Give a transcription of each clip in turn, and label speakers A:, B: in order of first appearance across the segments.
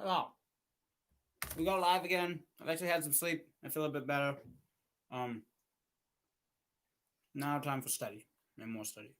A: Oh, we go live again. I've actually had some sleep. I feel a bit better. Um, Now time for study and more study.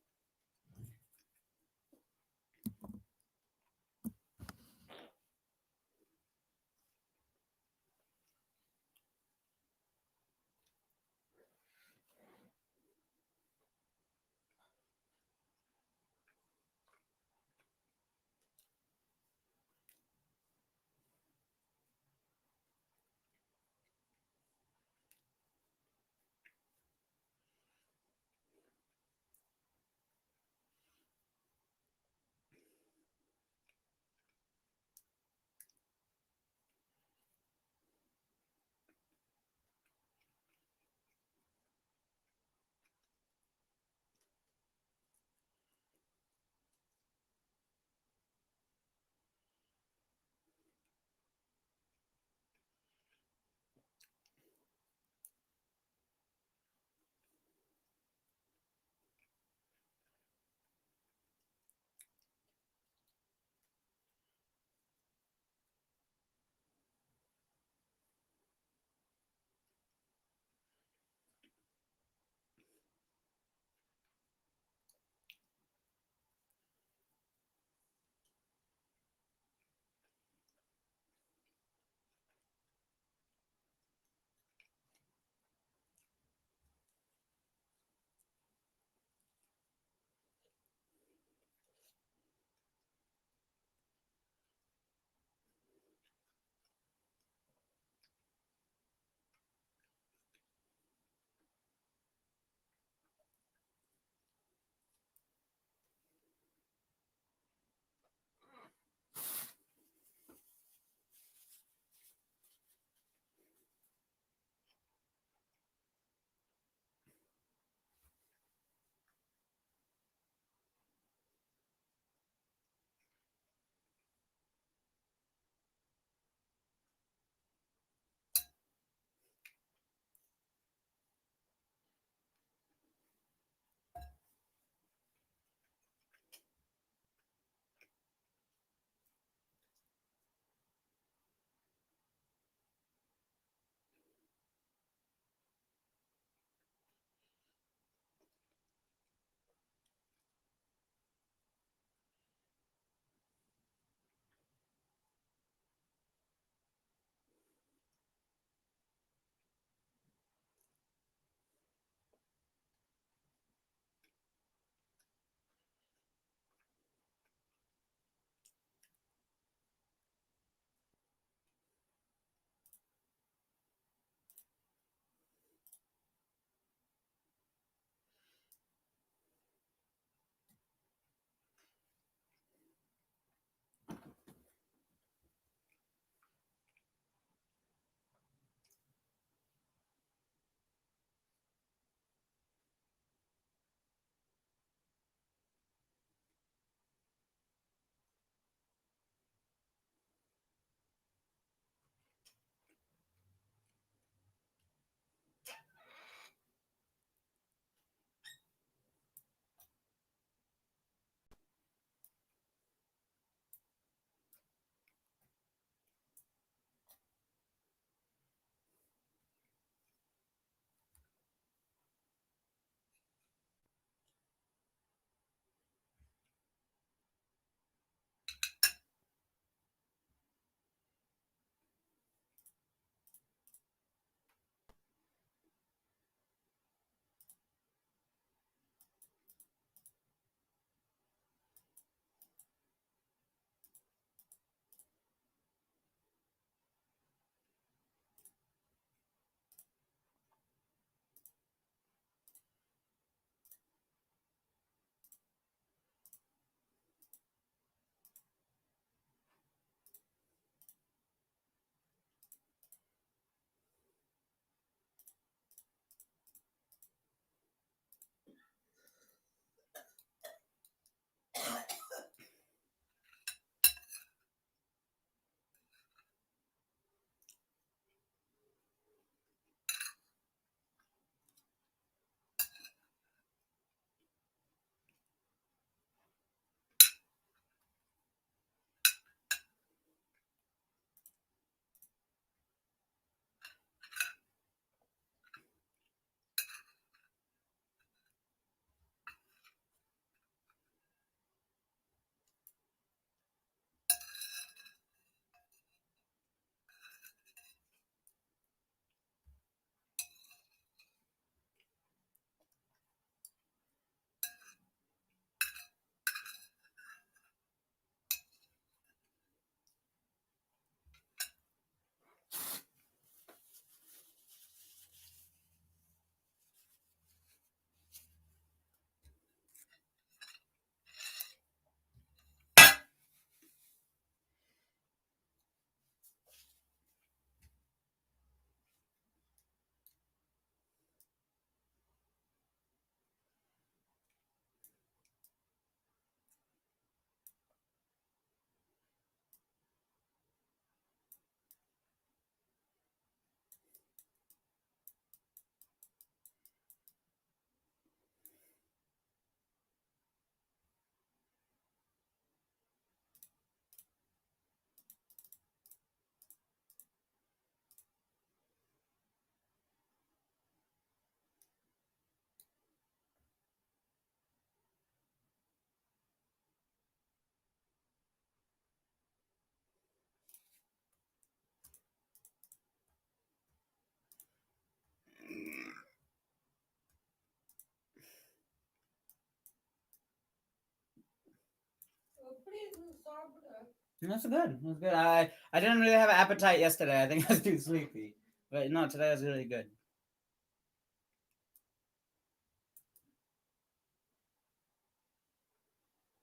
A: That's good. That's good. I didn't really have an appetite yesterday. I think I was too sleepy. But no, today was really good.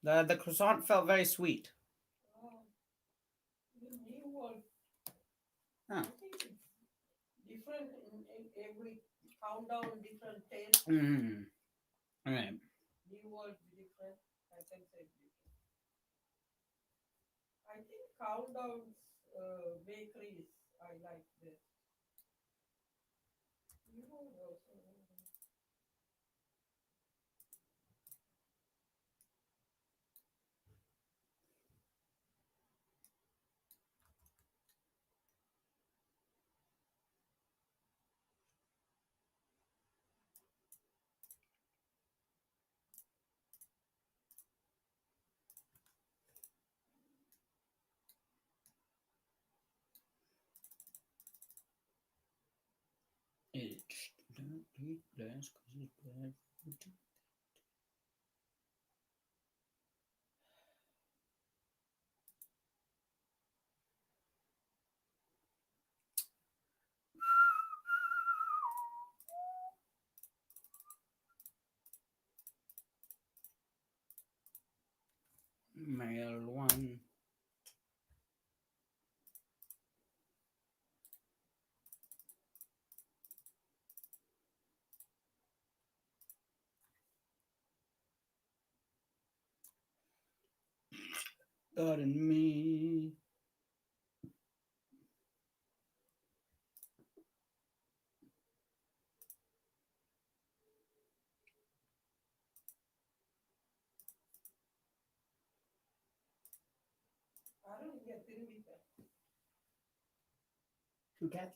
A: The croissant felt very sweet. Huh. Mm. All right. It's don't eat less because it's bad for you. Male one. God and me. Two cats.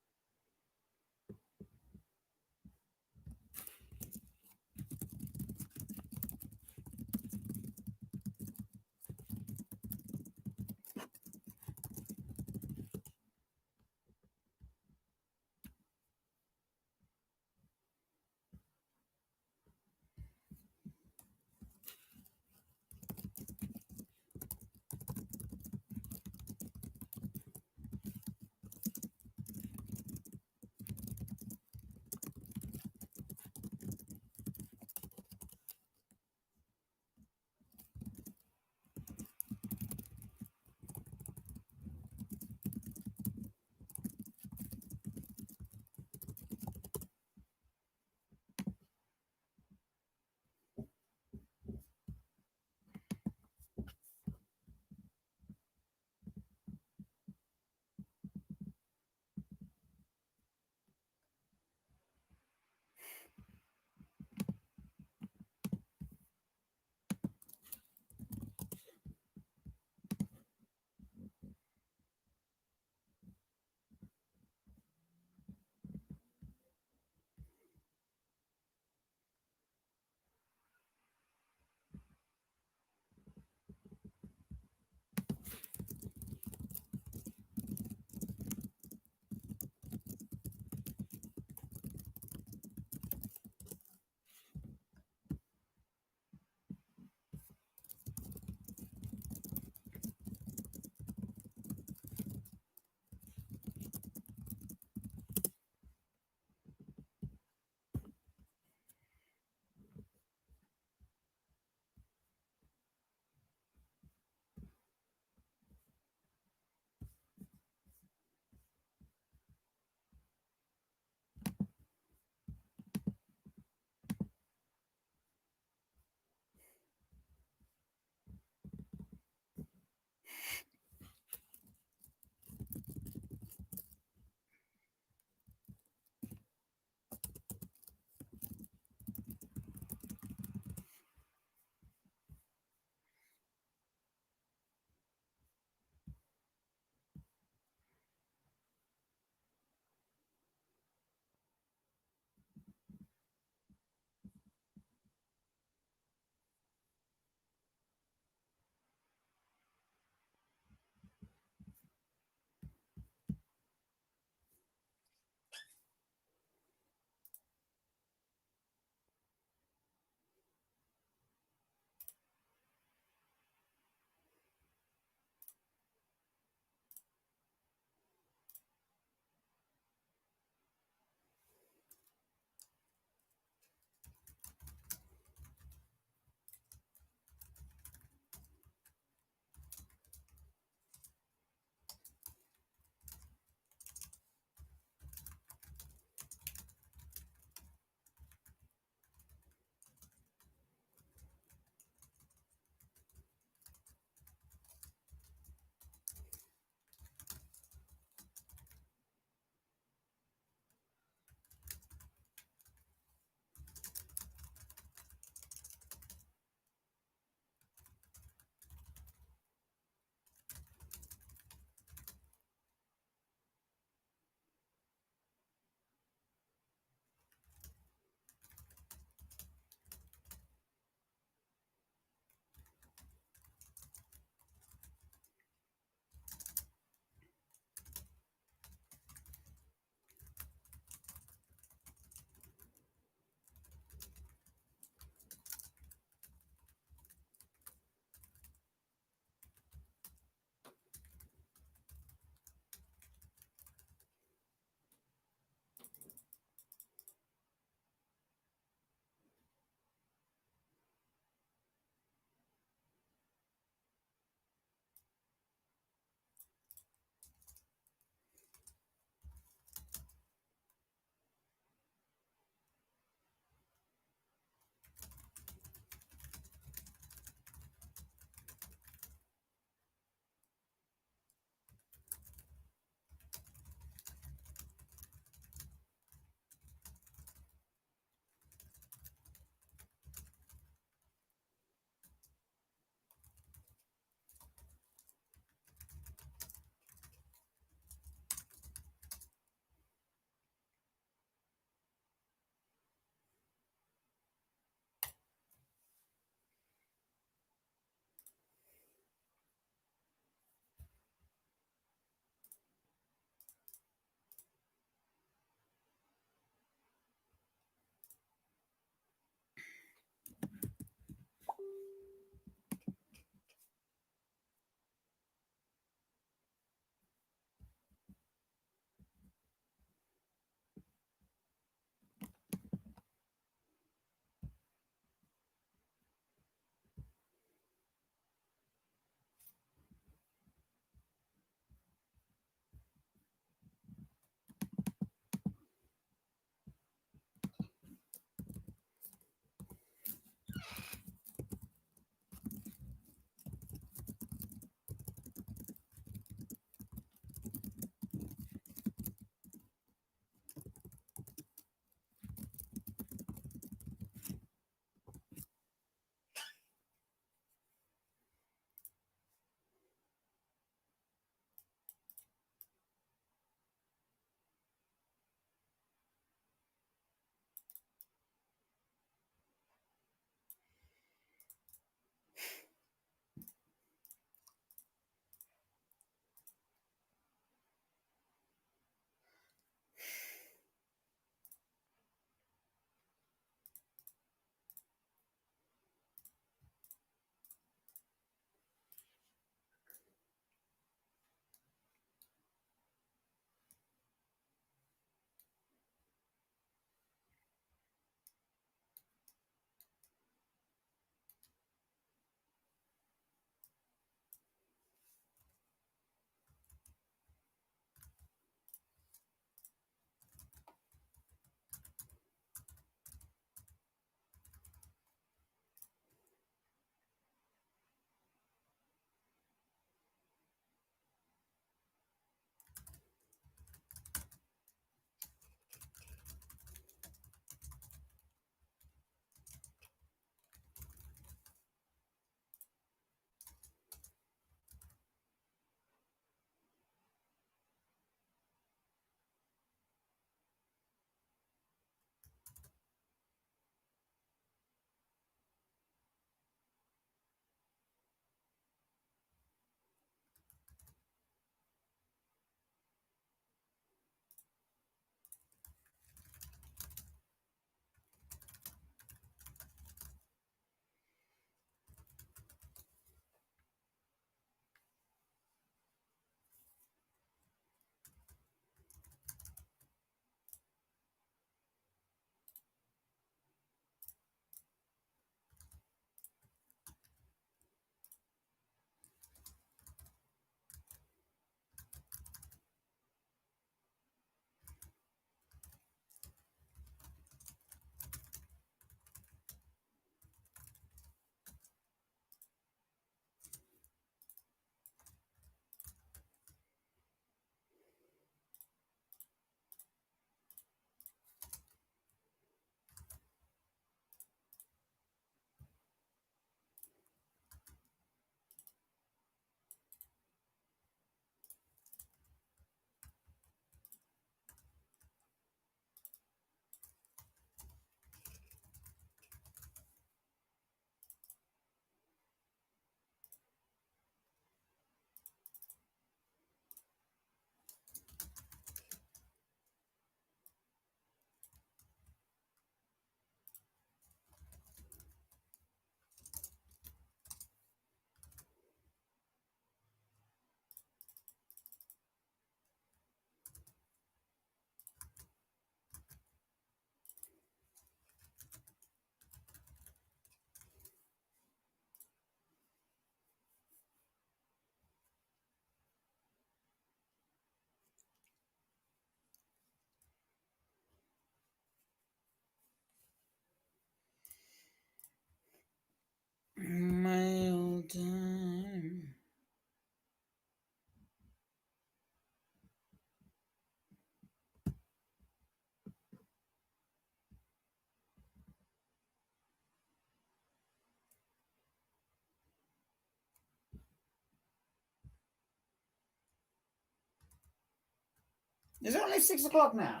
A: Is it only 6 o'clock now?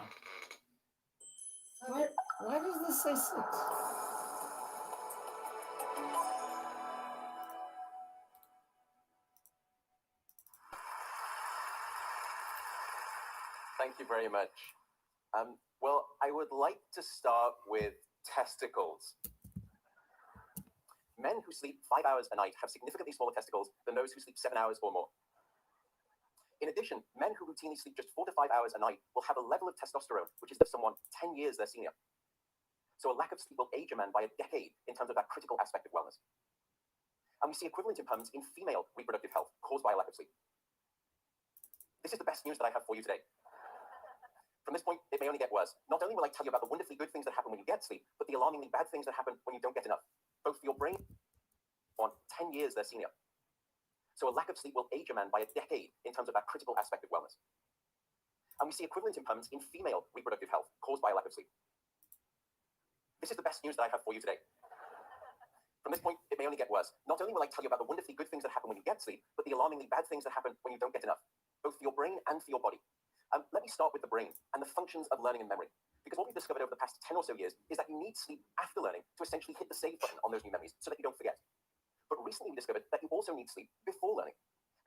A: Why does this say 6?
B: Thank you very much. Well, I would like to start with testicles. Men who sleep 5 hours a night have significantly smaller testicles than those who sleep 7 hours or more. In addition, men who routinely sleep just 4 to 5 hours a night will have a level of testosterone which is of someone 10 years their senior. So a lack of sleep will age a man by a decade in terms of that critical aspect of wellness. And we see equivalent impairments in female reproductive health caused by a lack of sleep. This is the best news that I have for you today. From this point, it may only get worse. Not only will I tell you about the wonderfully good things that happen when you get sleep, but the alarmingly bad things that happen when you don't get enough, both for your brain and 10 years their senior. So a lack of sleep will age a man by a decade in terms of that critical aspect of wellness. And we see equivalent impairments in female reproductive health caused by a lack of sleep. This is the best news that I have for you today. From this point, it may only get worse. Not only will I tell you about the wonderfully good things that happen when you get sleep, but the alarmingly bad things that happen when you don't get enough, both for your brain and for your body. Let me start with the brain and the functions of learning and memory. Because what we've discovered over the past 10 or so years is that you need sleep after learning to essentially hit the save button on those new memories so that you don't forget. But recently we discovered that you also need sleep before learning.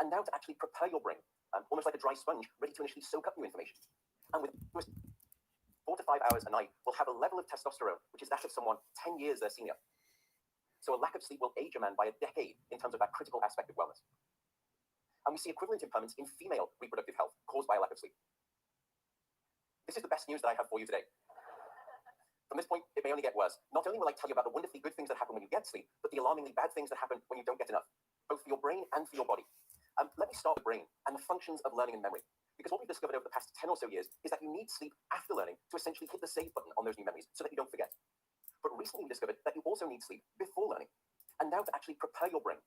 B: And now to actually prepare your brain, almost like a dry sponge, ready to initially soak up new information. And with 4 to 5 hours a night, will have a level of testosterone, which is that of someone 10 years their senior. So a lack of sleep will age a man by a decade in terms of that critical aspect of wellness. And we see equivalent impairments in female reproductive health caused by a lack of sleep. This is the best news that I have for you today. From this point, it may only get worse. Not only will I tell you about the wonderfully good things that happen when you get sleep, but the alarmingly bad things that happen when you don't get enough, both for your brain and for your body. Let me start with brain and the functions of learning and memory. Because what we've discovered over the past 10 or so years is that you need sleep after learning to essentially hit the save button on those new memories so that you don't forget. But recently we discovered that you also need sleep before learning. And now to actually prepare your brain,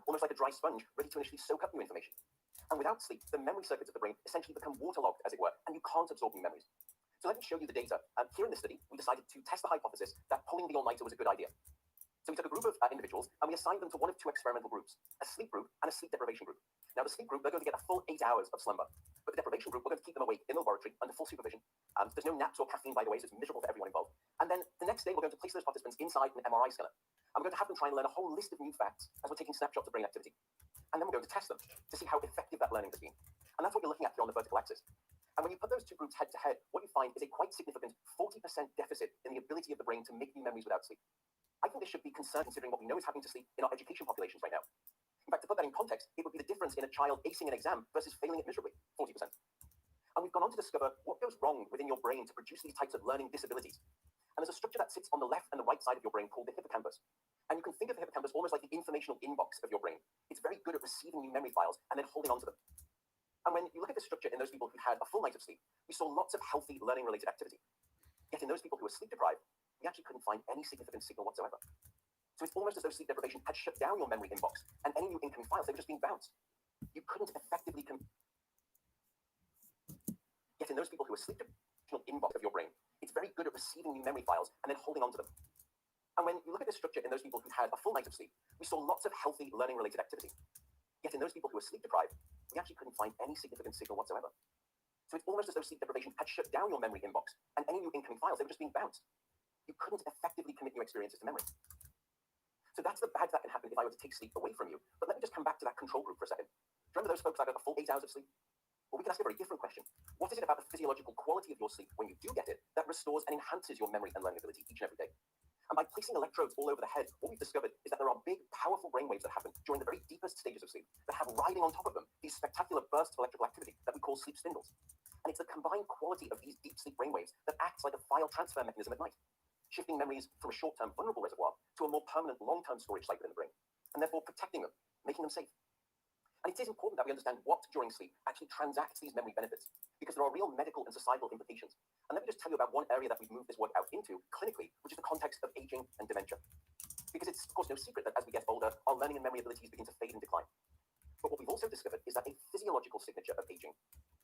B: almost like a dry sponge, ready to initially soak up new information. And without sleep, the memory circuits of the brain essentially become waterlogged, as it were, and you can't absorb new memories. So let me show you the data. Here in this study, we decided to test the hypothesis that pulling the all-nighter was a good idea. So we took a group of individuals and we assigned them to one of two experimental groups, a sleep group and a sleep deprivation group. Now the sleep group, they're going to get a full 8 hours of slumber. But the deprivation group, we're going to keep them awake in the laboratory under full supervision. There's no naps or caffeine, by the way, so it's miserable for everyone involved. And then the next day, we're going to place those participants inside an MRI scanner. I'm going to have them try and learn a whole list of new facts as we're taking snapshots of brain activity. And then we're going to test them to see how effective that learning has been. And that's what you're looking at here on the vertical axis. And when you put those two groups head to head, what you find is a quite significant 40% deficit in the ability of the brain to make new memories without sleep. I think this should be concerning considering what we know is happening to sleep in our education populations right now. In fact, to put that in context, it would be the difference in a child acing an exam versus failing it miserably, 40%. And we've gone on to discover what goes wrong within your brain to produce these types of learning disabilities. And there's a structure that sits on the left and the right side of your brain called the hippocampus. And you can think of the hippocampus almost like the informational inbox of your brain. It's very good at receiving new memory files and then holding on to them. And when you look at the structure in those people who had a full night of sleep, we saw lots of healthy learning-related activity. Yet in those people who were sleep deprived, we actually couldn't find any significant signal whatsoever. So it's almost as though sleep deprivation had shut down your memory inbox, and any new incoming files, they were just being bounced. You couldn't effectively Yet in those people who were sleep deprived, inbox of your brain, it's very good at receiving new memory files and then holding on to them. And when you look at the structure in those people who had a full night of sleep, we saw lots of healthy learning-related activity. Yet in those people who were sleep deprived, we actually couldn't find any significant signal whatsoever. So it's almost as though sleep deprivation had shut down your memory inbox, and any new incoming files, they were just being bounced. You couldn't effectively commit new experiences to memory. So that's the bad that can happen if I were to take sleep away from you. But let me just come back to that control group for a second. Do you remember those folks that got a full 8 hours of sleep? Well, we can ask a very different question. What is it about the physiological quality of your sleep when you do get it that restores and enhances your memory and learning ability each and every day? And by placing electrodes all over the head, what we've discovered is that there are big, powerful brainwaves that happen during the very deepest stages of sleep that have riding on top of them these spectacular bursts of electrical activity that we call sleep spindles. And it's the combined quality of these deep sleep brainwaves that acts like a file transfer mechanism at night, shifting memories from a short-term vulnerable reservoir to a more permanent long-term storage site within the brain, and therefore protecting them, making them safe. And it is important that we understand what during sleep actually transacts these memory benefits, because there are real medical and societal implications. And let me just tell you about one area that we've moved this work out into clinically, which is the context of aging and dementia. Because it's, of course, no secret that as we get older, our learning and memory abilities begin to fade and decline. But what we've also discovered is that a physiological signature of aging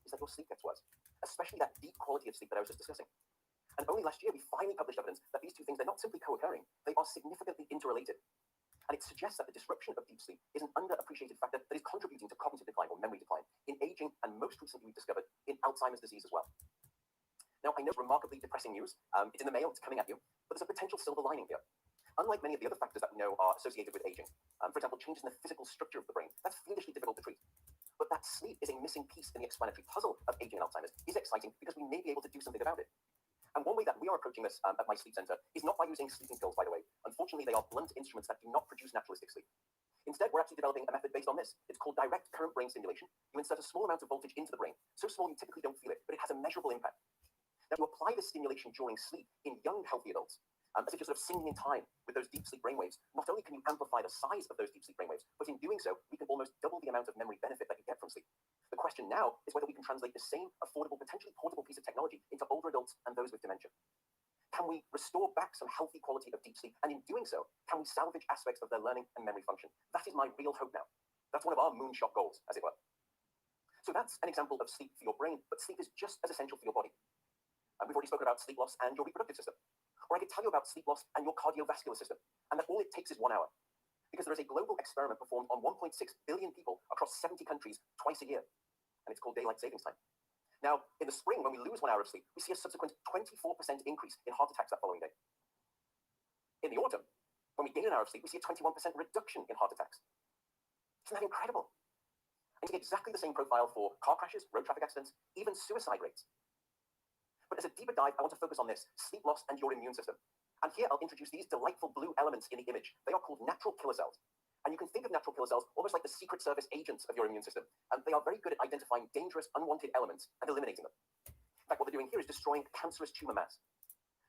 B: is that your sleep gets worse, especially that deep quality of sleep that I was just discussing. And only last year, we finally published evidence that these two things, they're not simply co-occurring, they are significantly interrelated. And it suggests that the disruption of deep sleep is an underappreciated factor that is contributing to cognitive decline or memory decline in aging, and most recently we've discovered in Alzheimer's disease as well. Now, I know it's remarkably depressing news. It's in the mail, it's coming at you, but there's a potential silver lining here. Unlike many of the other factors that we know are associated with aging, for example, changes in the physical structure of the brain, that's fiendishly difficult to treat. But that sleep is a missing piece in the explanatory puzzle of aging and Alzheimer's is exciting because we may be able to do something about it. And one way that we are approaching this at my sleep center is not by using sleeping pills, by the way. Unfortunately, they are blunt instruments that do not produce naturalistic sleep. Instead, we're actually developing a method based on this. It's called direct current brain stimulation. You insert a small amount of voltage into the brain, so small you typically don't feel it, but it has a measurable impact. Now, you apply this stimulation during sleep in young, healthy adults, as if you're sort of singing in time with those deep sleep brainwaves. Not only can you amplify the size of those deep sleep brainwaves, but in doing so, we can almost double the amount of memory benefit that you get from sleep. The question now is whether we can translate the same affordable, potentially portable piece of technology into older adults and those with dementia. Can we restore back some healthy quality of deep sleep? And in doing so, can we salvage aspects of their learning and memory function? That is my real hope now. That's one of our moonshot goals, as it were. So that's an example of sleep for your brain, but sleep is just as essential for your body. And we've already spoken about sleep loss and your reproductive system. Or I could tell you about sleep loss and your cardiovascular system, and that all it takes is 1 hour. Because there is a global experiment performed on 1.6 billion people across 70 countries twice a year, and it's called daylight savings time. Now, in the spring, when we lose 1 hour of sleep, we see a subsequent 24% increase in heart attacks that following day. In the autumn, when we gain an hour of sleep, we see a 21% reduction in heart attacks. Isn't that incredible? And you get exactly the same profile for car crashes, road traffic accidents, even suicide rates. But as a deeper dive, I want to focus on this, sleep loss and your immune system. And here I'll introduce these delightful blue elements in the image. They are called natural killer cells. And you can think of natural killer cells almost like the Secret Service agents of your immune system. And they are very good at identifying dangerous, unwanted elements and eliminating them. In fact, what they're doing here is destroying cancerous tumor mass.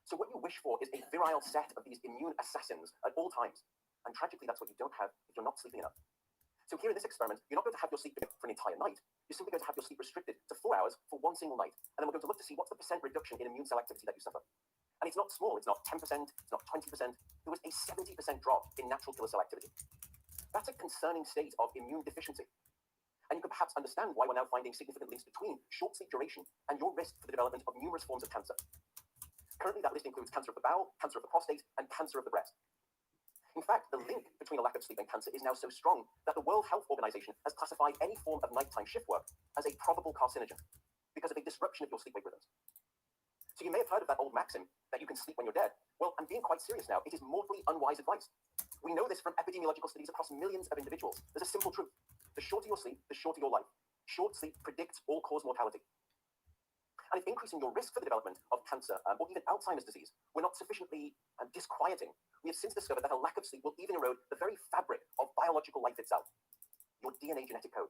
B: So what you wish for is a virile set of these immune assassins at all times. And tragically, that's what you don't have if you're not sleeping enough. So here in this experiment, you're not going to have your sleep for an entire night. You're simply going to have your sleep restricted to 4 hours for one single night. And then we're going to look to see what's the percent reduction in immune cell activity that you suffer. And it's not small. It's not 10%. It's not 20%. There was a 70% drop in natural killer cell activity. That's a concerning state of immune deficiency. And you can perhaps understand why we're now finding significant links between short sleep duration and your risk for the development of numerous forms of cancer. Currently, that list includes cancer of the bowel, cancer of the prostate, and cancer of the breast. In fact, the link between a lack of sleep and cancer is now so strong that the World Health Organization has classified any form of nighttime shift work as a probable carcinogen because of a disruption of your sleep-wake rhythms. So you may have heard of that old maxim that you can sleep when you're dead. Well, I'm being quite serious now. It is mortally unwise advice. We know this from epidemiological studies across millions of individuals. There's a simple truth. The shorter your sleep, the shorter your life. Short sleep predicts all-cause mortality. And if increasing your risk for the development of cancer or even Alzheimer's disease were not sufficiently disquieting, we have since discovered that a lack of sleep will even erode the very fabric of biological life itself, your DNA genetic code.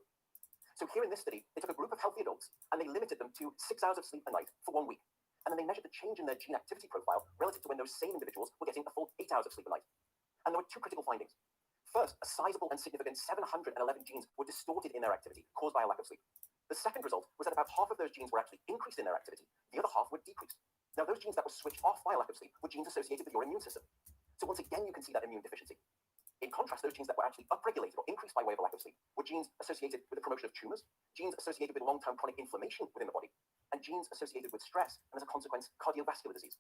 B: So here in this study, they took a group of healthy adults and they limited them to 6 hours of sleep a night for 1 week. And then they measured the change in their gene activity profile relative to when those same individuals were getting a full 8 hours of sleep a night. And there were two critical findings. First, a sizable and significant 711 genes were distorted in their activity, caused by a lack of sleep. The second result was that about half of those genes were actually increased in their activity. The other half were decreased. Now, those genes that were switched off by a lack of sleep were genes associated with your immune system. So once again, you can see that immune deficiency. In contrast, those genes that were actually upregulated or increased by way of a lack of sleep were genes associated with the promotion of tumors, genes associated with long-term chronic inflammation within the body, and genes associated with stress, and as a consequence, cardiovascular disease.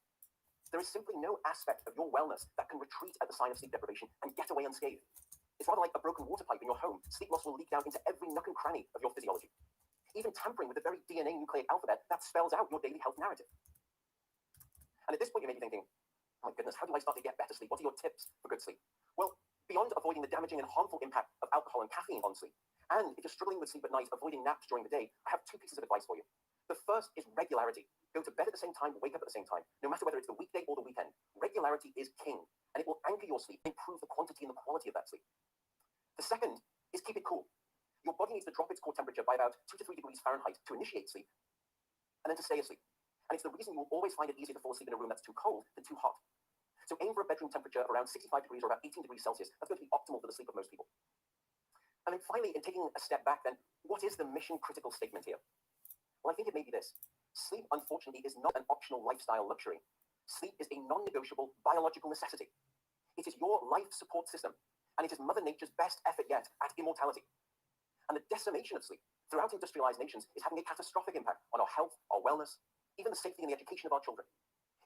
B: There is simply no aspect of your wellness that can retreat at the sign of sleep deprivation and get away unscathed. It's rather like a broken water pipe in your home. Sleep loss will leak down into every nook and cranny of your physiology, even tampering with the very DNA nucleic alphabet that spells out your daily health narrative. And at this point, you may be thinking, oh my goodness, how do I start to get better sleep? What are your tips for good sleep? Well, beyond avoiding the damaging and harmful impact of alcohol and caffeine on sleep, and if you're struggling with sleep at night, avoiding naps during the day, I have two pieces of advice for you. The first is regularity. Go to bed at the same time, wake up at the same time, no matter whether it's the weekday or the weekend. Regularity is king, and it will anchor your sleep, improve the quantity and the quality of that sleep. The second is keep it cool. Your body needs to drop its core temperature by about 2 to 3 degrees Fahrenheit to initiate sleep, and then to stay asleep. And it's the reason you will always find it easier to fall asleep in a room that's too cold than too hot. So aim for a bedroom temperature of around 65 degrees or about 18 degrees Celsius. That's going to be optimal for the sleep of most people. And then finally, in taking a step back then, what is the mission critical statement here? Well, I think it may be this. Sleep, unfortunately, is not an optional lifestyle luxury. Sleep is a non-negotiable biological necessity. It is your life support system, and it is Mother Nature's best effort yet at immortality. And the decimation of sleep throughout industrialized nations is having a catastrophic impact on our health, our wellness, even the safety and the education of our children.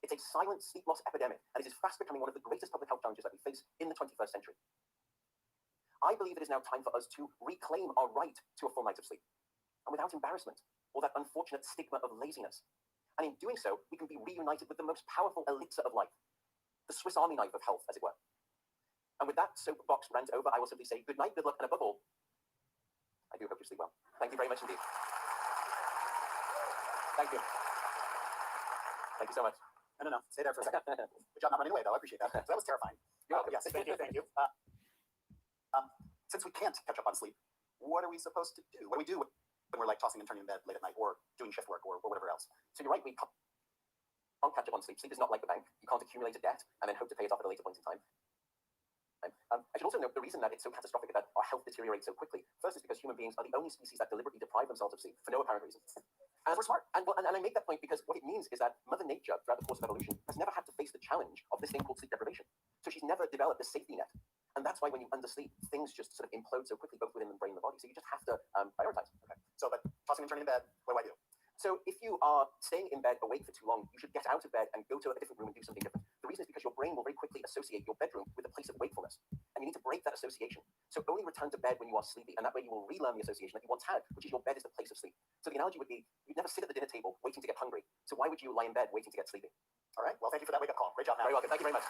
B: It's a silent sleep loss epidemic, and it is fast becoming one of the greatest public health challenges that we face in the 21st century. I believe it is now time for us to reclaim our right to a full night of sleep, and without embarrassment or that unfortunate stigma of laziness. And in doing so, we can be reunited with the most powerful elixir of life, the Swiss Army knife of health, as it were. And with that soapbox rant over, I will simply say good night, good luck, and above all, I do hope you sleep well. Thank you very much indeed. Thank you. Thank you so much.
C: No. Stay there for a second. Good job not running away, though. I appreciate that. So that was terrifying. Yes, thank you. Since we can't catch up on sleep, what are we supposed to do? What do we do when we're like tossing and turning in bed late at night or doing shift work or whatever else?
B: So you're right, we can't catch up on sleep. Sleep is not like the bank. You can't accumulate a debt and then hope to pay it off at a later point in time. I should also note the reason that it's so catastrophic that our health deteriorates so quickly. First is because human beings are the only species that deliberately deprive themselves of sleep for no apparent reason. And
C: we're smart.
B: And I make that point because what it means is that Mother Nature, throughout the course of evolution, has never had to face the challenge of this thing called sleep deprivation. So she's never developed a safety net. And that's why when you undersleep, things just sort of implode so quickly, both within the brain and the body. So you just have to prioritize.
C: Okay. So, but tossing and turning in bed, what do I do?
B: So if you are staying in bed awake for too long, you should get out of bed and go to a different room and do something different. The reason is because your brain will very quickly associate your bedroom with a place of wakefulness. And you need to break that association. So only return to bed when you are sleepy, and that way you will relearn the association that you once had, which is your bed is the place of sleep. So the analogy would be, you'd never sit at the dinner table waiting to get hungry. So why would you lie in bed waiting to get sleepy?
C: All right. Well, thank you for that wake-up call. Great job, Matt.
B: Very welcome. Thank you very much.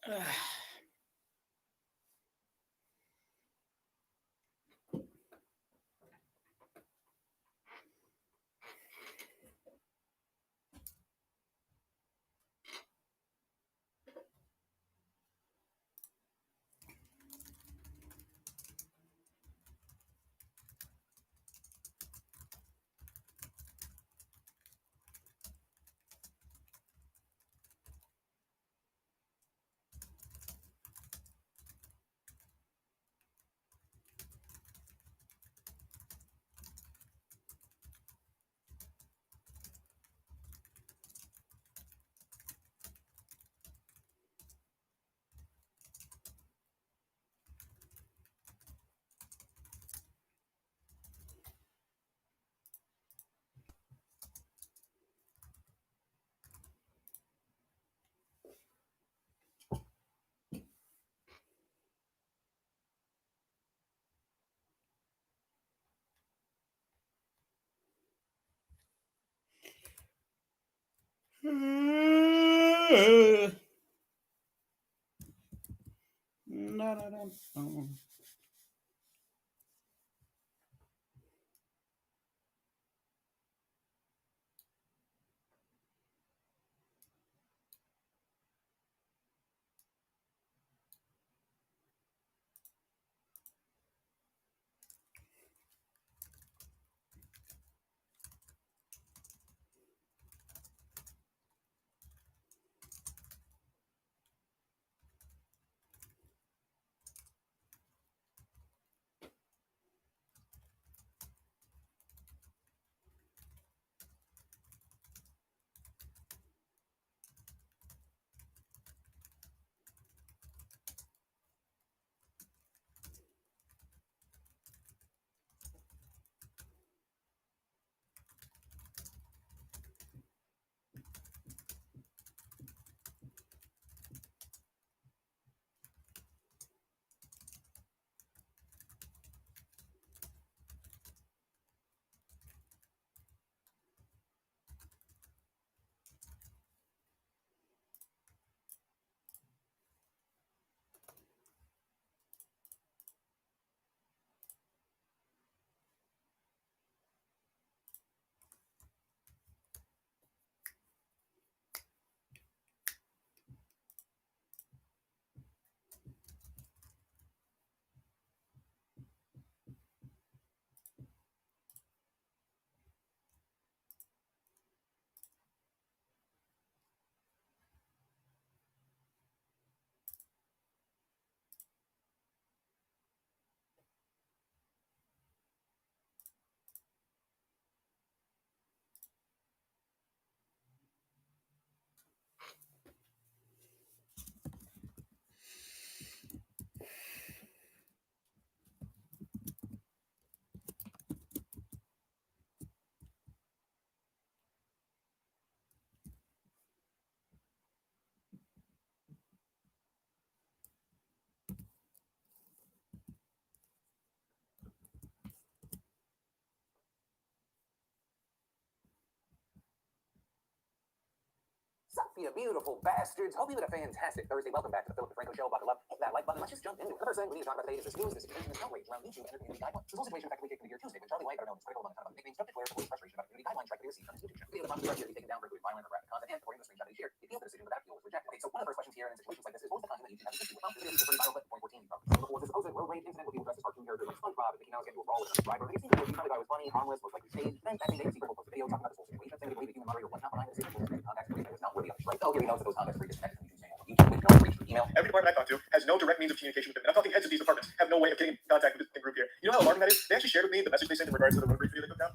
B: No. You beautiful bastards. Hope you had a fantastic Thursday. Welcome back to the Philip DeFranco Show. Buckle up, hit that like button. Let's just jump into it. The first thing we need to talk about today is this news, this contention, this outrage around YouTube and the community guidelines. This whole situation effectively kicked into gear Tuesday when Charlie White, better known as Critical Among the nickname, started declaring his frustration about the community guidelines strike that he received from his YouTube channel. The bottom right here, he's taken down for including violent or graphic content, and according to the screenshot that he shared, he appealed the decision, but that appeal was rejected. Okay, so one of the first questions here in situations like this is, what was the content that YouTube had to issue? Well, this is a pretty viral clip from 2014. Before the supposed road rage incident with people dressed as cartoon characters like SpongeBob and Mickey Mouse get into a brawl with a subscriber. They seemed to believe the guy was funny, harmless, most likely staged. Then that same day, the secret will post a video talking about this whole situation, saying they believe the human moderator was not behind the decision, was context that was not worthy of his right. Oh, here he knows that those contacts were disconnected from YouTube's channel. YouTube with no reach for email. Every department I talk to has no direct means of communication with them. And I'm talking heads of these departments have no way of getting in contact with this group here. You know how alarming that is? They actually shared with me the message they sent in regards to the road rage video they took down.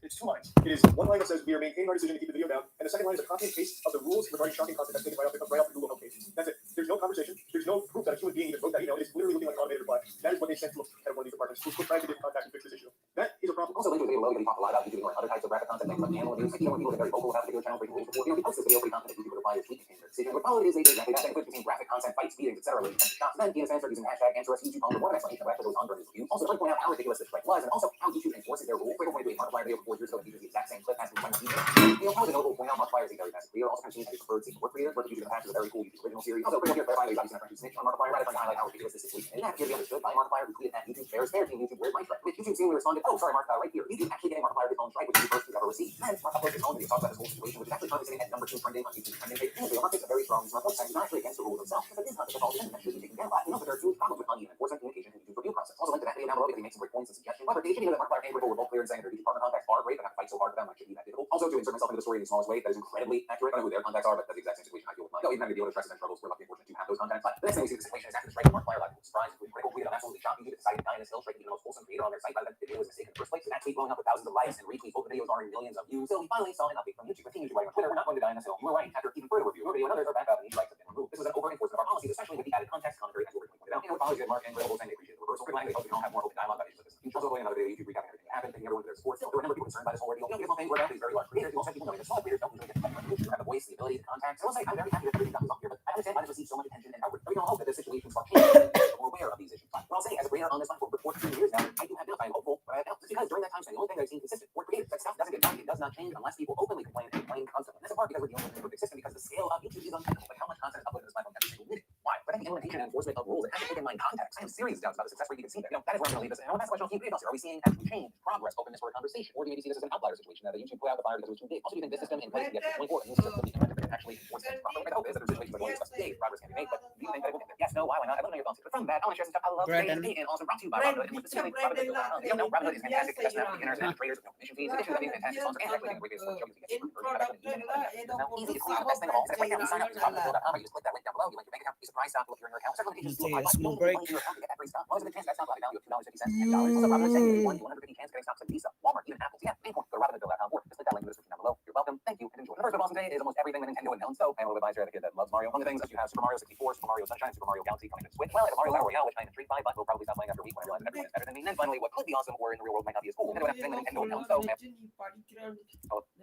B: It's 2 lines. It is one line that says we are maintaining our decision to keep the video down, and the second line is a copy and paste of the rules regarding shocking content that's taken right off the Google homepage. That's it. There's no conversation. There's no proof that a human being even wrote that email. It is literally looking like an automated reply. That is what they sent to head of one of these departments who's trying to get in contact and fix this issue. That is a problem. Also, linked to the video below, you talk a lot about YouTube and other types of graphic content, things like animal abuse. Like, when people get very vocal about particular channels breaking rules before, he posts this video pretty confident YouTube would reply to tweet contains their decision. But all it is, they do exactly that. They include contain graphic content, fights, beatings, etc. Related to shots. Then DNS started using hashtag answer us YouTube on the one explanation of what goes on during his review. Also, I'd like to point out how ridiculous this strike was, and also how YouTube enforces their rule. Critical doing Markiplier video for 4 years ago that uses the exact same clip as the one you know, how is it notable to point out Markiplier is a very massive creator, also kind of seen as a preferred sequel work creator, work using the patch is a very cool YouTube original series. Also, Critical here clarifying that he's obviously not trying to snitch on Markiplier, rather trying to highlight how ridiculous this situation is. And that appears to be understood by Markiplier, who tweeted at YouTube Bears Fair Team YouTube Where's My Strike, which YouTube seemingly responded, oh sorry Mark, right here. YouTube actually getting Markiplier his own strike, which is the first we've ever received. Then Mark uploads his own video talks about this whole situation, which is actually currently sitting at number 2 trending on YouTube trending page. Anyway, Mark takes a very strong smart approach, and he's not actually against the rules themselves, because it is not the default that should be taken down. But he knows that there are 2 problems with uneven enforcement communication in YouTube's review process. Also link to that video down below because he makes some great points and suggestions. However, they should know that Markiplier and Critical were both clear in saying their department contacts are great, but not fight so hard for them, like should be that difficult. Also, to insert myself into the story in the smallest way, that is incredibly accurate. I don't know who their contacts are, but that's the exact same situation I feel with mine. Even having to deal with stresses and struggles, we're lucky and fortunate to have those contacts. But the next thing we see in the situation is after the strike of Markiplier, like surprise, Critical tweeted, I'm absolutely shocked YouTube decided to die in this hill, striking even the most wholesome creator on their site by the video was a mistake in the first place. And that tweet blowing up with thousands of likes and retweets, both videos garnering millions of views. So we finally saw an update from YouTube. Continued writing on Twitter, we're not going to die in this hill. You were right. After even further review, your video and others are back up and these strikes have been removed. This was an over enforcement of our policies, especially with the added context commentary as we originally pointed out. And with policies that Mark and Critical saying they appreciate the reversal. Critical they hope we don't have more open dialogue about issues like this. Also, in another video, YouTube recapping everything that happened, thanking everyone for their support. Still, there were a number of people concerned by this whole ordeal. You know, because one thing we're about these very large creators, people also people knowing that small creators don't usually get the YouTube have the voice, the ability, the contact. So I'll say I'm very happy that everything got resolved here, but I understand why this received so much attention and outrage. We can all hope that this situation will change. We're aware of these issues. But I'll say, as a creator on this platform for 14 years now, I do have doubts. I'm hopeful, but I have doubts. Just because during that time span, the only thing that I've seen consistent for creators, that stuff doesn't get done, it does not change unless people openly complain and complain constantly. And that's in part because we're the only thing that's consistent because the scale of YouTube is untenable. Like how much content is uploaded to this platform every single minute. Why? But I think implementation and enforcement of rules, it has to take in mind context. I have serious doubts about the success rate you can see there. You know, that is where I'm going to leave this. And I want to ask the question, are we seeing actual change, progress, openness for a conversation? Or do you maybe see this as an outlier situation that YouTube put out the fire because it was too big? Also, do you think this system in place to get to 24 and new systems will be implemented and actually enforce things properly? My hope is that there's situations where only discuss today, progress can be made, but do you think that it will get there? Yes, no, why not? I love to know your thoughts. But from that, I want to share some stuff I love today and also brought to you by Robinhood. And specifically, Robinhood is fantastic for investment beginners and traders with no commission fees. In addition to being a fantastic sponsor and actually getting great videos from shows you get now easy to clean. The best thing of all is that right now you sign up to Robinhood.com, or you just click that link down below, you link your bank account, you surprise stock will appear in your account. Several limitations to apply, but you
A: break.
B: to your account to get that free stock. As long as the chance that's not value of $2.50 and $10. Also, Robinhood sends you a 1-150 chance getting stocks like Visa, Walmart, even Apple. So yeah, main point, go to Robinhood.com or just click that link in the description down below. You're welcome. Thank you and enjoy. The first of all today is almost everything that Nintendo announced. So I'm a little advisor, the kid that loves Mario. One of the things that you have Super Mario 64, Super Mario Sunshine, Super Mario Galaxy coming to Switch. Well, I have Mario Battle Royale, which I am intrigued by, but will probably stop playing after a week when I realize that everyone is better than me. And then finally, what could be awesome or in the real world might not be as cool. Nintendo announced that Nintendo announced that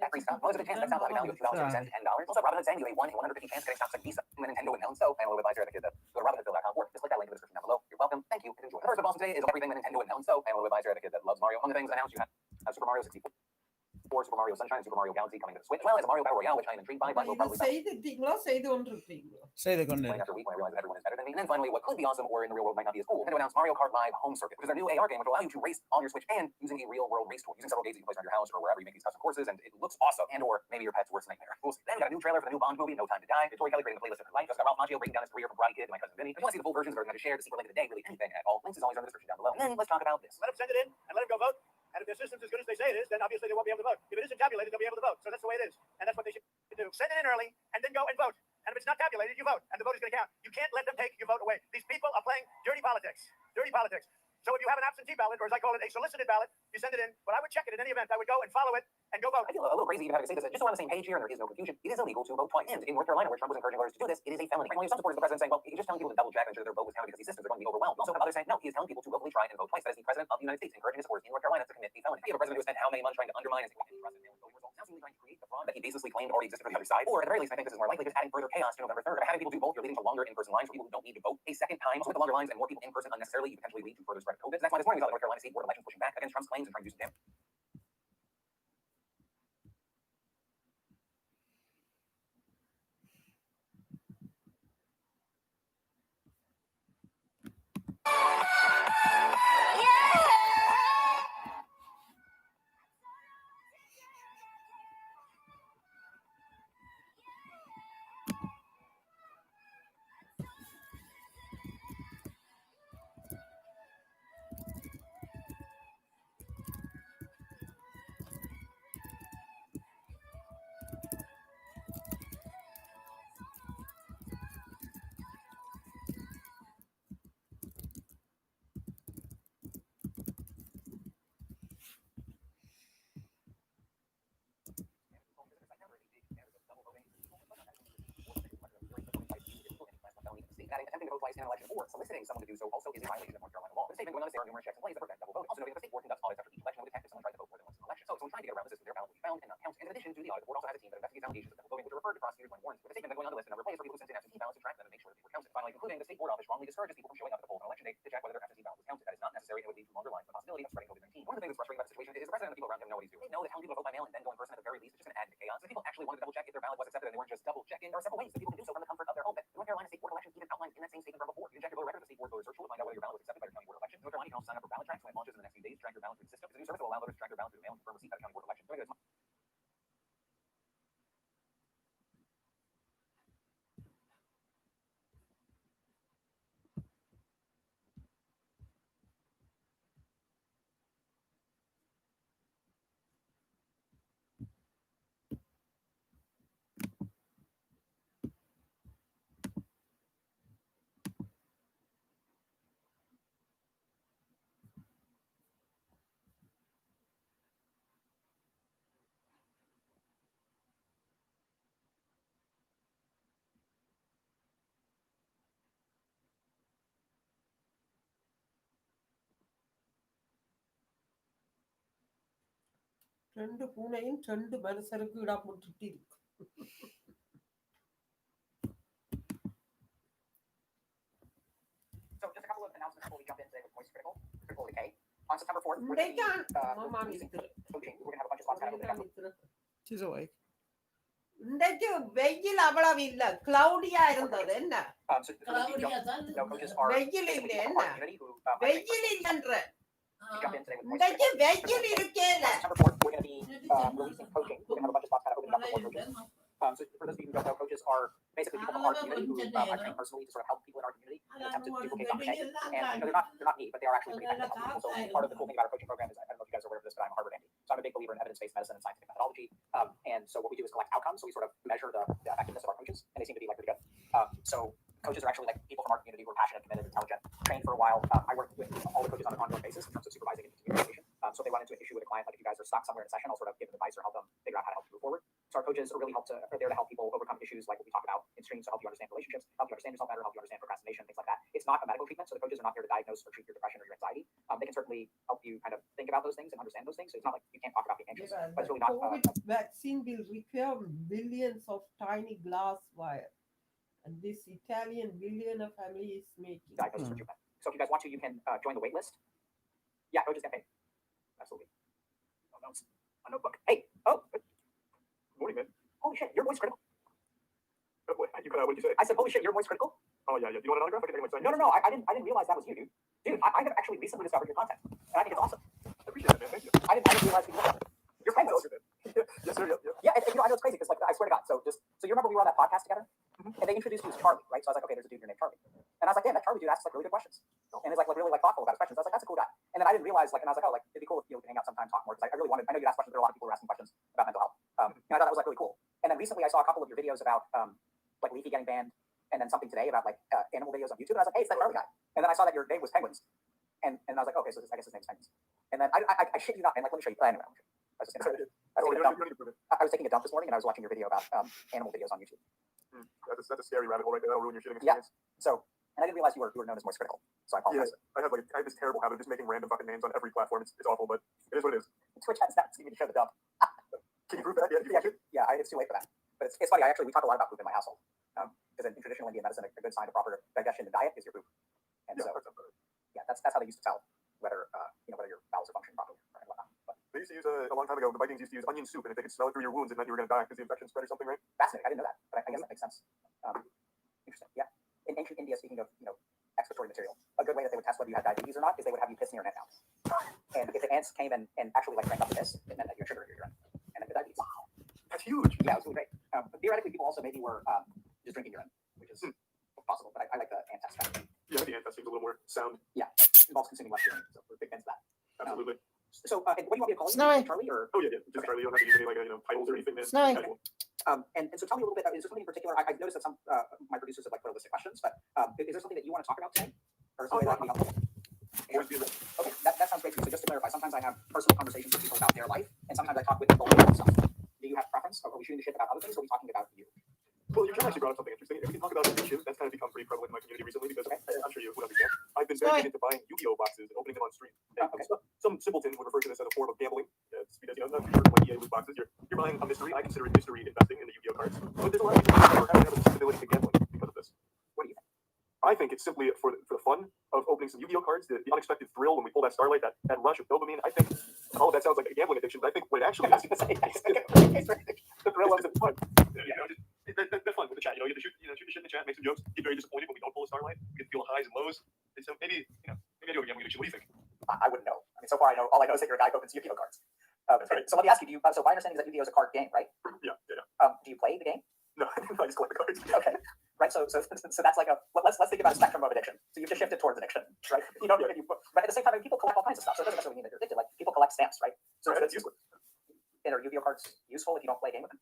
B: free stock. Well, there's a chance that's not value of $2.50 and $10. Also, Robinhood sends you a 1-150 chance getting stocks like Visa. And Nintendo announced so. I'm a little advisor, the kid that go to Robinhood.com or just click that link in the description down below. You're welcome. Thank you and enjoy. The first of all today is everything that Nintendo announced. So I'm a little advisor, the kid that loves Mario. One of the things announced you have Super Mario 64. Super Mario Sunshine, Super Mario Galaxy coming to the Switch. Well, as a Mario Battle Royale, which I am intrigued by, but will probably
A: Say the
B: playing after a week when I realize that everyone is better than me. And then finally, what could be awesome or in the real world might not be as cool. Nintendo announced Mario Kart Live Home Circuit, which is their new AR game which will allow you to race on your Switch and using a real world race tool, using several gates that you can place around your house or wherever you make these custom courses, and it looks awesome. And or maybe your pet's worst nightmare. We'll see. Then we got a new trailer for the new Bond movie, No Time to Die. Tori Kelly creating a playlist of her life. Just got Ralph Macchio breaking down his career from Karate Kid to My Cousin Vinny. If you want to see the full versions of everything I just shared, the secret link of the day, really anything at all, links is always in the description down below. And then let's talk about this.
D: Let them send it in and let them go vote. And if their system's as good as they say it is, then obviously they won't be able to vote. If it isn't tabulated, they'll be able to vote. So that's the way it is. And that's what they should do. Send it in early and then go and vote. And if it's not tabulated, you vote. And the vote is going to count. You can't let them take your vote away. These people are playing dirty politics. Dirty politics. So if you have an absentee ballot, or as I call it, a solicited ballot, you send it in. But I would check it in any event. I would go and follow it and go vote.
B: I feel a little crazy even having to say this. Just so we're on the same page here and there is no confusion, it is illegal to vote twice. And in North Carolina, where Trump was encouraging voters to do this, it is a felony. When you have some supporters of the president saying, well, he's just telling people to double check and ensure their vote was counted because these systems are going to be overwhelmed. You also have others saying, no, he is telling people to willfully try and vote twice. That is the president of the United States encouraging his supporters in North Carolina to commit a felony. You have a president who has spent how many months trying to undermine and take away any trust in voting results, now seemingly trying to create the fraud that he baselessly claimed already existed for the other side. Or at the very least, I think this is more likely, just adding further chaos to November 3rd. By having people do both, you're leading to longer in-person lines for people who don't need to vote a second time. Also, with the longer lines and more people in person unnecessarily, you potentially lead to further spread of COVID. And that's why this morning we saw the North Carolina State Board of Elections pushing back against Trump's claims and trying to do some damage. attempting to vote twice in an election or soliciting someone to do so also is a violation of North Carolina law. The statement going on is there are numerous checks in place that prevent double voting. Also noting that the state board conducts audits after each election and would detect if someone tries to vote more than once in an election. So if someone trying to get around the system, their ballot will be found and not counted. In addition to the audit, the board also has a team that investigates allegations of double voting, which are referred to prosecutors when warned. With a statement then going on the list and number of ways for people who sent in absentee ballots to track them and make sure that they were counted. Finally, concluding, the state board office strongly discourages people from showing up at the poll on election day to check whether their absentee ballot was counted. That is not necessary and would lead to longer lines and the possibility of spreading COVID-19. One of the things that's frustrating about the situation is the president and the people around him know what he's doing. They know that telling people to vote by mail and then go in person at the very least is just going to add to chaos. If people actually wanted to double check if their ballot was accepted and they weren't just double checking, there are several ways that people can do so from the comfort of their home. The North Carolina State Board of Elections even outlined in that same statement from before. You can check your voter record. The state board voter search tool to find out whether your ballot was accepted by the county board of elections. North Carolina, you can also sign up for ballot tracks when it launches in the next few days. Track your ballot through the system. It's a new service that will allow voters to track their ballot through the mail and confirm receipt by the county board of elections.
E: ரெண்டு பூனையும் ரெண்டு மனுஷருக்கு இடம் விட்டுட்டு இருக்கு.
B: So just a couple of announcements before we jump in today with Moist Critical Decay. On September 4th, we're
E: They
B: going to
E: can't.
B: be
E: Mama
B: releasing
E: நிக்குது.
B: coaching. We're going to have a bunch of spots kind of open up.
A: She's awake.
E: இன்றைக்கு வெயில் அவ்வளவு இல்ல, Claudia இருந்தது. என்ன
B: So for those of you who don't know, coaches are
E: வெயில் இல்ல,
B: basically
E: என்ன
B: people from our community who might make
E: வெயில் இல்லன்ற
B: to jump in today with Moist
E: இன்றைக்கு
B: Critical.
E: வெயில் இருக்கே இல்ல.
B: On September 4th, we're going to be releasing coaching. We're going to have a bunch of spots kind of open up for more coaches. So for those of you who don't know, coaches are basically people from our community who I've trained personally to sort of help people in our community in an attempt to duplicate Dr. K. And they're not me, but they are actually pretty effective people. So part of the cool thing about our coaching program is, I don't know if you guys are aware of this, but I'm a Harvard MD. So I'm a big believer in evidence-based medicine and scientific methodology. And so what we do is collect outcomes. So we sort of measure the effectiveness of our coaches, and they seem to be like pretty good. So coaches are actually like people from our community who are passionate, committed, intelligent, trained for a while. I work with all the coaches on an ongoing basis in terms of supervising and communication. So if they run into an issue with a client, like if you guys are stuck somewhere in a session, I'll sort of give them advice or help them figure out how to help you move forward. So our coaches are really are there to help people overcome issues like what we talk about in streams, to help you understand relationships, help you understand yourself better, help you understand procrastination, things like that. It's not a medical treatment, so the coaches are not here to diagnose or treat your depression or your anxiety. They can certainly help you kind of think about those things and understand those things. So it's not like you can't talk about being anxious, but it's really not.
E: COVID vaccine will require billions of tiny glass wire, and this Italian billionaire family is making.
B: Diagnosis for treatment. So if you guys want to, you can join the wait list. Yeah, coaches get paid. Absolutely. Oh, no, it's a notebook. Hey, good
C: morning, man.
B: Holy shit, you're Moist Critical.
C: What did you say?
B: I said, holy shit, you're Moist Critical.
C: Oh yeah. Do you want an autograph? I can take my sign.
B: No. I didn't realize that was you, dude. Dude, I have actually recently discovered your content, and I think it's awesome.
C: I appreciate that, man. Thank you.
B: I didn't realize you were. You're penguins.
C: Yes, sir. Yep.
B: Yeah, and, I know it's crazy because, like, I swear to God. So you remember we were on that podcast together, and they introduced you as Charlie, right? So I was like, okay, there's a dude here named Charlie, and I was like, damn, that Charlie dude asks like really good questions, and is like really like thoughtful about his questions. I was like, that's a cool guy. And then I didn't realize, like, and I was like, oh, like it'd be cool if you could hang out sometime, talk more, because I really wanted. I know you'd ask questions. There are a lot of people who are asking questions about mental health, and I thought that was like really cool. And then recently I saw a couple of your videos about like Leafy getting banned, and then something today about like animal videos on YouTube, and I was like, hey, it's that Charlie guy. And then I saw that your name was Penguins, and I was like, okay, so I guess his name's Penguins. And then I shit you not, and like let me show you. Anyway, I was just gonna I was taking a dump this morning, and I was watching your video about animal videos on YouTube.
C: That's a scary rabbit hole right there. That'll ruin your shitting experience.
B: Yeah. So, and I didn't realize you were known as Moist Critical. So I apologize.
C: Yeah, I have this terrible habit of just making random fucking names on every platform. It's awful, but it is what it is.
B: Twitch has not seen me to show the dump.
C: Can you prove that?
B: Yeah, it's too late for that. But it's funny. We talk a lot about poop in my household. Because in traditional Indian medicine, a good sign of proper digestion and diet is your poop. And so, yeah, that's how they used to tell whether whether your bowels are functioning properly or whatnot. But
C: they used to use a long time ago. The Vikings used to use onion soup, and if they could smell it through your wounds, it meant you were going to die because the infection spread or something, right?
B: Fascinating. I didn't know that, but I guess that makes sense. Interesting. Yeah. In ancient India, speaking of excretory material, a good way that they would test whether you had diabetes or not is they would have you piss near an ant now. And if the ants came and actually like drank up the piss, it meant that you had sugar in your urine and then the diabetes.
C: Wow, that's huge.
B: Yeah, it was really great. But theoretically, people also maybe were just drinking urine, which is possible. But I like the ant test.
C: Yeah, the ant test seems a little more sound.
B: Yeah, involves consuming less urine, so we're big fans of that.
C: Absolutely.
B: So, what do you want me to call you?
A: Snowy.
B: Charlie, or?
C: Oh yeah, just Charlie. You don't have to use any like titles or anything. Man.
A: Snowy.
B: And so tell me a little bit. Is there something in particular? I've noticed that some my producers have like put a list of questions, but is there something that you want to talk about today, or something that can be helpful? Okay, that sounds great to me. So just to clarify, sometimes I have personal conversations with people about their life, and sometimes I talk with people about themselves. Do you have preference? Are we shooting the shit about other things, or are we talking about you?
F: Well, you actually brought up something interesting. If we can talk about addiction, that's kind of become pretty prevalent in my community recently because I'm sure you would understand. I've been very big into buying Yu-Gi-Oh boxes and opening them on stream. And some simpleton would refer to this as a form of gambling. It's because not like EA loot boxes. You're buying a mystery. I consider it mystery investing in the Yu-Gi-Oh cards. But there's a lot of people who have a susceptibility to gambling because of this. What do you think? I think it's simply for the fun of opening some Yu-Gi-Oh cards, the unexpected thrill when we pull that Starlight, that rush of dopamine. I think all of that sounds like a gambling addiction, but I think what it actually is, the thrill of it fun. That's fun with the chat. You get to shoot the shit in the chat, make some jokes, get very disappointed when we don't pull a Starlight. We get to feel highs and lows. And so maybe I do have a gambling addiction. What do you think?
C: I wouldn't know. I mean, so far all I know is that you're a guy who opens Yu-Gi-Oh cards.
F: Right.
C: So let me ask you, so my understanding is that Yu-Gi-Oh is a card game, right?
F: Yeah.
C: Do you play the game?
F: No, I just collect the cards.
C: Okay. Right. So that's like let's think about a spectrum of addiction. So you've just shifted towards addiction, right? But at the same time, people collect all kinds of stuff. So it doesn't necessarily mean that you're addicted. Like people collect stamps, right? So
F: Right, that's useless.
C: And are Yu-Gi-Oh cards useful if you don't play a game with them?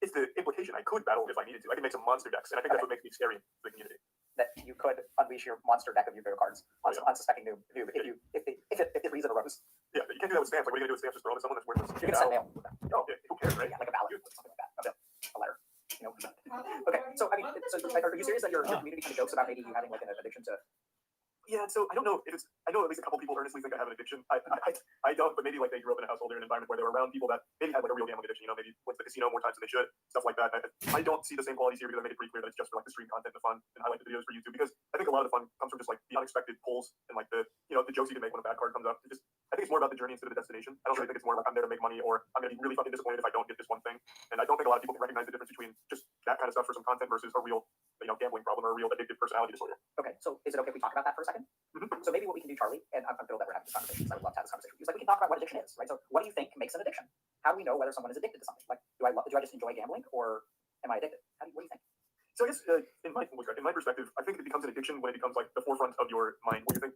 F: It's the implication. I could battle if I needed to. I can make some monster decks, and I think that's what makes me scary to the community.
C: That you could unleash your monster deck of Yu-Gi-Oh cards on some unsuspecting noob if the reason arose.
F: Yeah, but you can't do that with stamps. Like, what are you gonna do with stamps? Just throw them at someone that's worthless.
C: You're gonna send mail.
F: Oh, yeah, who cares, right?
C: Yeah, like a ballot, something like that, a letter. Okay, so I mean, are you serious that your community kind of jokes about maybe you having like an addiction to?
F: Yeah, so I don't know if it's. I know at least a couple people earnestly think I have an addiction. I don't, but maybe like they grew up in a household or an environment where they were around people that maybe had like a real gambling addiction. Maybe went to the casino more times than they should, stuff like that. I don't see the same qualities here because I made it pretty clear that it's just for like the stream content and the fun and highlight the videos for YouTube because I think a lot of the fun comes from just like the unexpected pulls and like the the jokes you can make when a bad card comes up. I think it's more about the journey instead of the destination. I don't really think it's more like I'm there to make money or I'm gonna be really fucking disappointed if I don't get this one thing. And I don't think a lot of people can recognize the difference between just that kind of stuff for some content versus a real gambling problem or a real addictive personality disorder.
C: Okay, so is it okay if we talk about that for a second?
F: Mm-hmm.
C: So maybe what we can do, Charlie, and I'm thrilled that we're having this conversation. So I would love to have this conversation. It's like we can talk about what addiction is, right? So what do you think makes an addiction? How do we know whether someone is addicted to something? Like, do I just enjoy gambling, or am I addicted? What do you think?
F: So I guess in my perspective, I think it becomes an addiction when it becomes like the forefront of your mind. What do you think?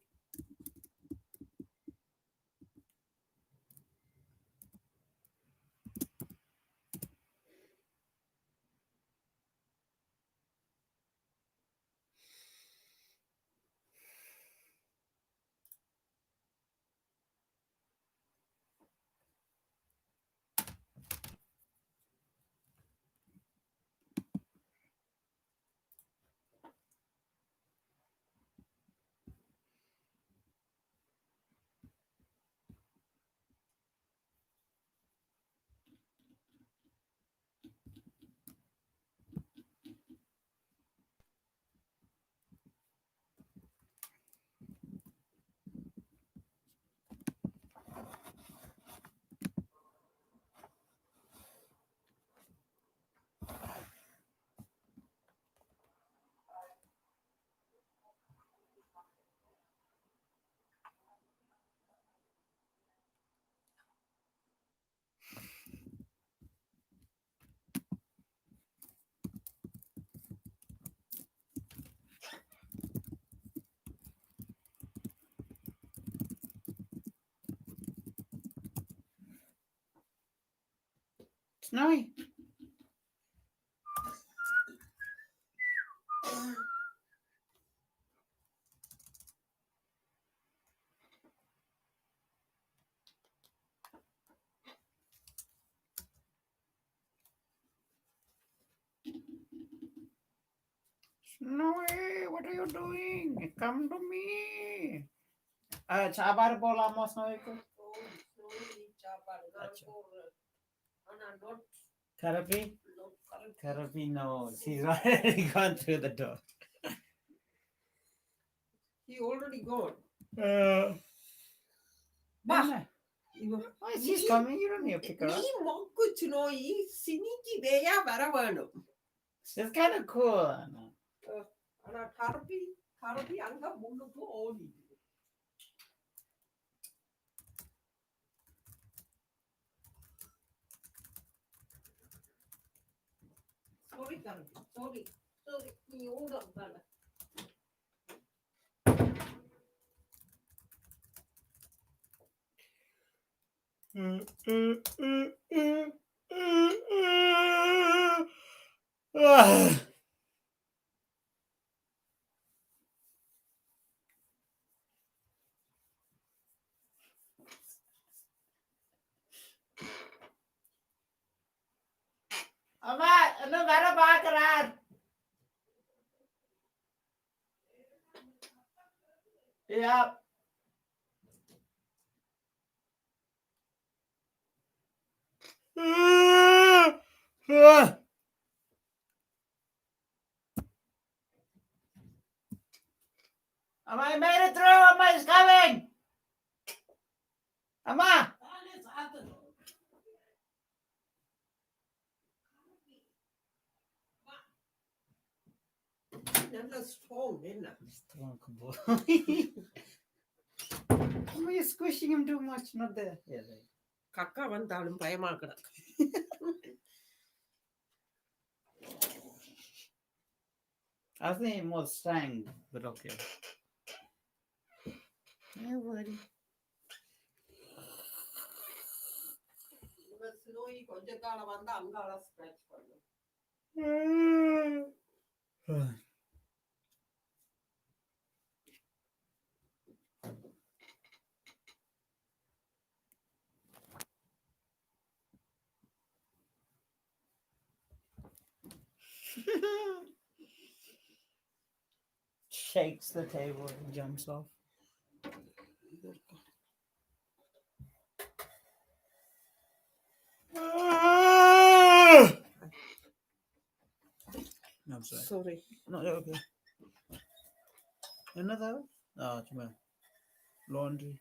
A: Snowy. Snowy, what are you doing? Come to me. Chabar bola mo Snowy ko. Therapy? Therapy, no. She's already gone through the door.
E: He already gone.
A: Bah. She's coming. You don't need to pick her up.
E: நீ மொக்குச்சு நோய் சினிக்கு வேயா வர வேணும்.
A: It's kind of cool.
E: ஆனா கரபி அங்க முன்னுக்கு ஓடி. Sorry, Karabi. Sorry. நீ ஓடம் தானே.
A: இன்னும் வர பார்க்கிறார். Yep. I made it through. Amma is coming. Amma.
E: நல்ல strong என்ன?
A: Strong boy. Amma, you're squishing him too much. Not there. Yeah, there.
E: கக்கா வந்தாலும் பயமா கிடக்கு.
A: I was thinking more Stang, but okay. Yeah, buddy.
E: இவ snowy கொஞ்ச காலம் வந்து அங்கால ஸ்க்ராட்ச் பண்ணும்.
A: Shakes the table and jumps off. I'm sorry.
E: Sorry.
A: No, you're okay. Another? Oh, cuma laundry.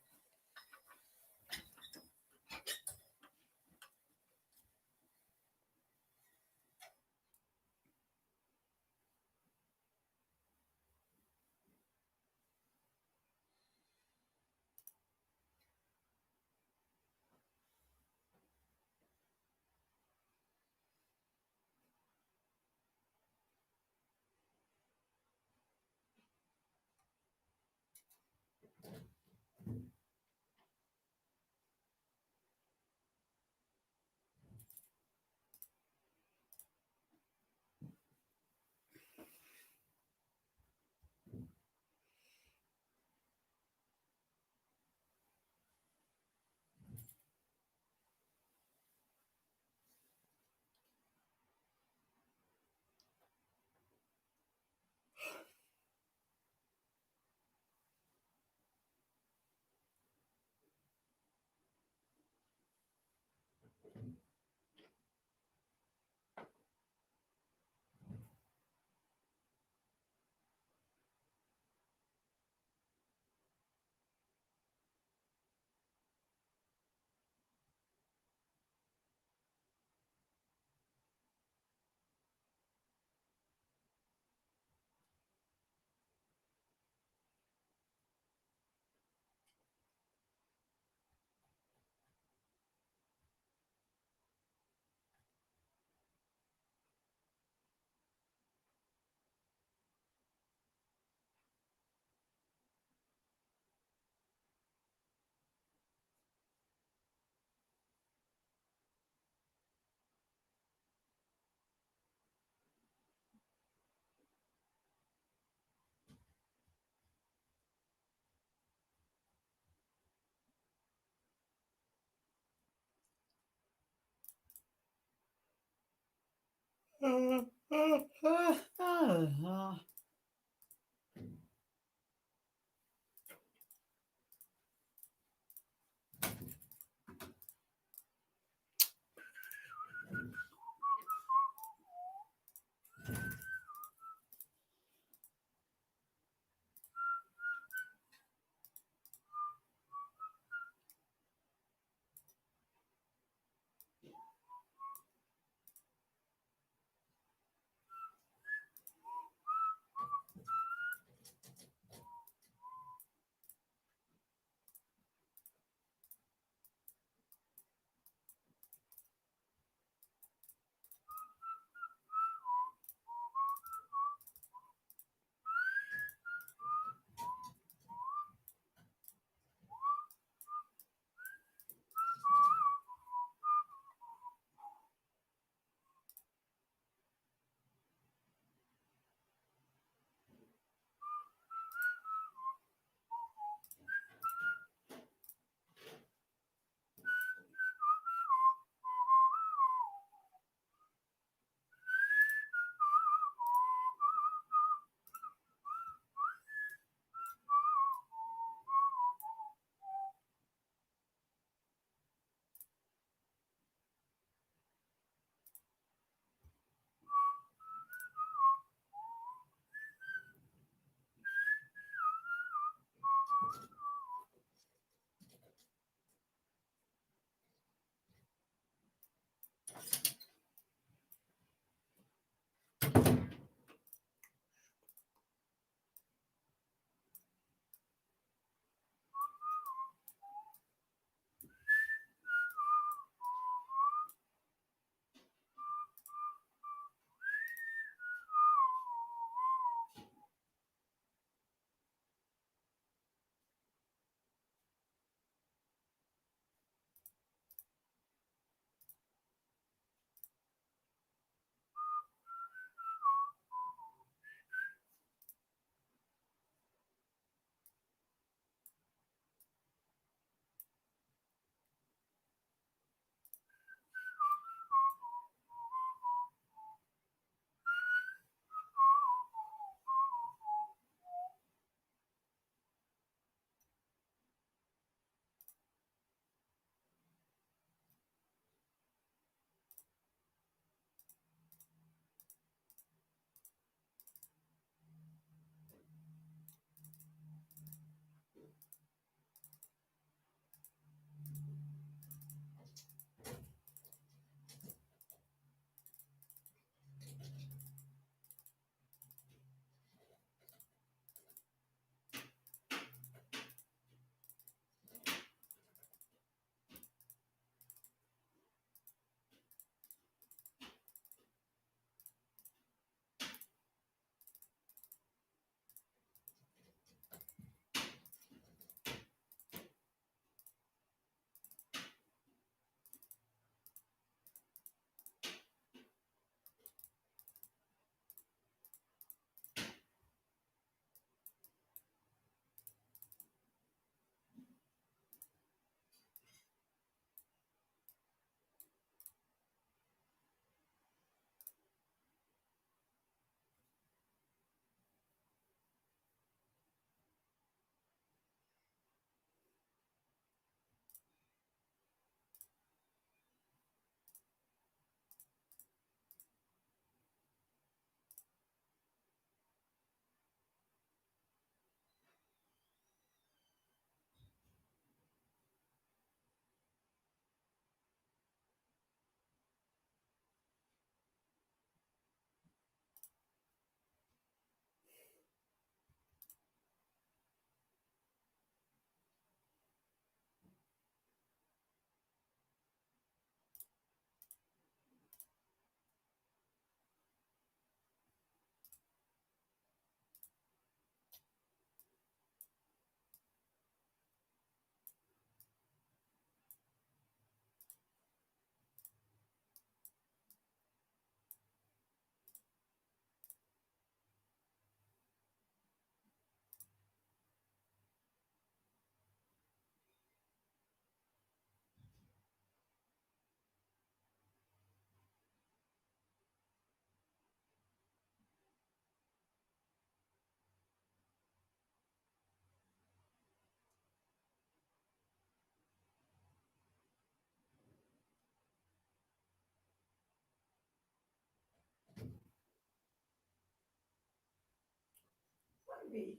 E: கருப்பி.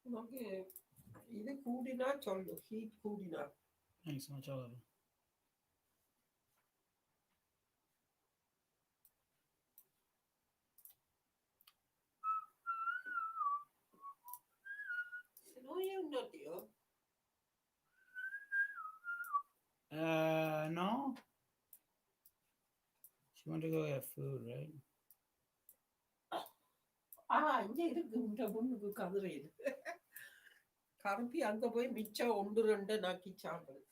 E: உனக்கு இது கூடினா சொல்லு, heat கூடினா.
A: Thanks so much, Oliver.
E: No, you're not here.
A: No. She wanted to go get food, right?
E: இங்க இருக்கு இந்த முன்னுக்கு கதிரையில். கருப்பி அங்க போய் மிச்சம் 1 2 நாக்கி சாப்பிடுது.